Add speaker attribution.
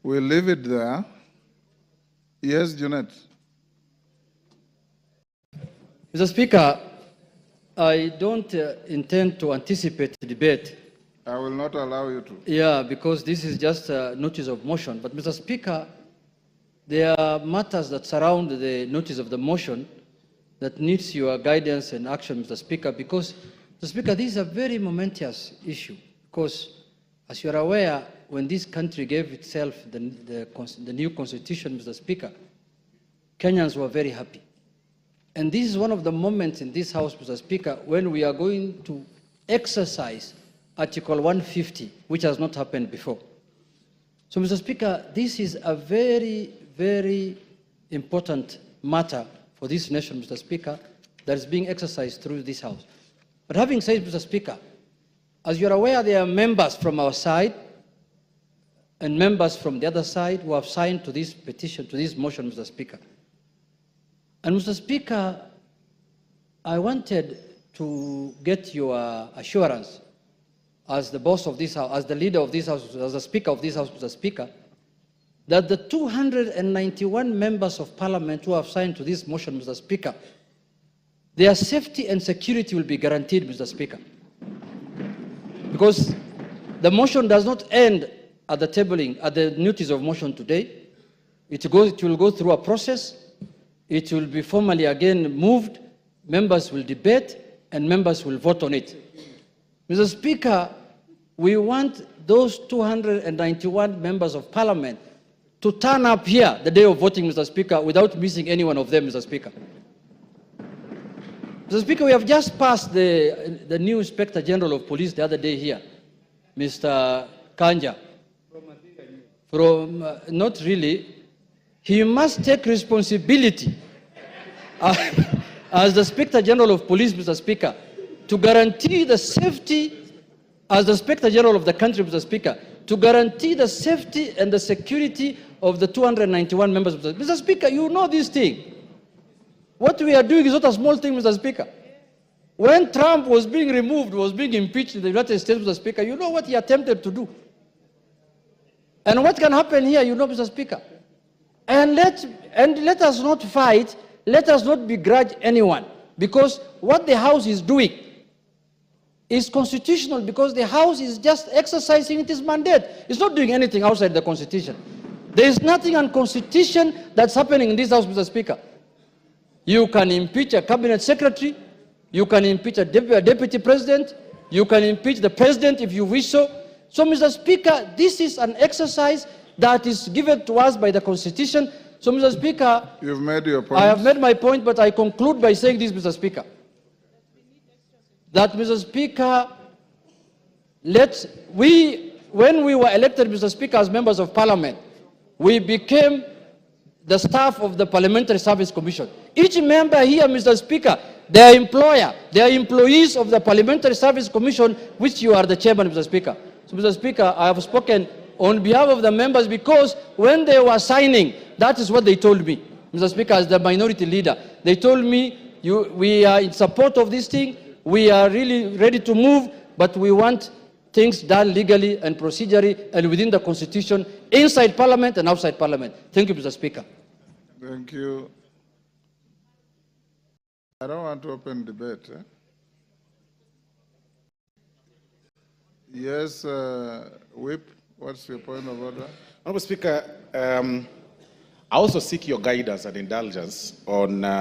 Speaker 1: We'll leave it there. Yes, Junet.
Speaker 2: Mr. Speaker, I don't intend to anticipate the debate.
Speaker 1: I will not allow you to.
Speaker 2: Yeah, because this is just a notice of motion. But, Mr. Speaker, there are matters that surround the notice of the motion that needs your guidance and action, Mr. Speaker, because, Mr. Speaker, this is a very momentous issue. Because, as you are aware, when this country gave itself the new constitution, Mr. Speaker, Kenyans were very happy. And this is one of the moments in this House, Mr. Speaker, when we are going to exercise Article 150, which has not happened before. So, Mr. Speaker, this is a very, very important matter for this nation, Mr. Speaker, that is being exercised through this House. But having said, Mr. Speaker, as you're aware, there are members from our side and members from the other side who have signed to this petition, to this motion, Mr. Speaker. And, Mr. Speaker, I wanted to get your assurance as the boss of this House, as the leader of this House, as the Speaker of this House, Mr. Speaker, that the 291 members of Parliament who have signed to this motion, Mr. Speaker, their safety and security will be guaranteed, Mr. Speaker. Because the motion does not end at the tabling, at the notice of motion today. It will go through a process. It will be formally again moved. Members will debate, and members will vote on it. Mr. Speaker, we want those 291 members of Parliament to turn up here the day of voting, Mr. Speaker, without missing any one of them, Mr. Speaker. Mr. Speaker, we have just passed the new Inspector General of Police the other day here, Mr. Kanja. Not really. He must take responsibility as the Inspector General of Police, Mr. Speaker, to guarantee the safety, as the Inspector General of the country, Mr. Speaker, to guarantee the safety and the security of the 291 members. Mr. Speaker, you know this thing. What we are doing is not a small thing, Mr. Speaker. When Trump was being removed, was being impeached in the United States, Mr. Speaker, you know what he attempted to do. And what can happen here, you know, Mr. Speaker. And let us not fight, let us not begrudge anyone, because what the House is doing is constitutional, because the House is just exercising its mandate. It's not doing anything outside the Constitution. There is nothing unconstitutional that's happening in this House, Mr. Speaker. You can impeach a cabinet secretary, you can impeach a deputy president, you can impeach the president if you wish so. So, Mr. Speaker, this is an exercise that is given to us by the Constitution. So, Mr. Speaker,
Speaker 1: you've made your point.
Speaker 2: I have made my point, but I conclude by saying this, Mr. Speaker. That, Mr. Speaker, when we were elected, Mr. Speaker, as members of Parliament, we became the staff of the Parliamentary Service Commission. Each member here, Mr. Speaker, their employer, they are employees of the Parliamentary Service Commission, which you are the chairman, Mr. Speaker. So, Mr. Speaker, I have spoken on behalf of the members because when they were signing, that is what they told me. Mr. Speaker, as the minority leader, they told me, we are in support of this thing, we are really ready to move, but we want things done legally and procedurally and within the Constitution, inside Parliament and outside Parliament. Thank you, Mr. Speaker.
Speaker 1: Thank you. I don't want to open debate. Yes, Whip, what's your point of order?
Speaker 3: Honourable Speaker, I also seek your guidance and indulgence on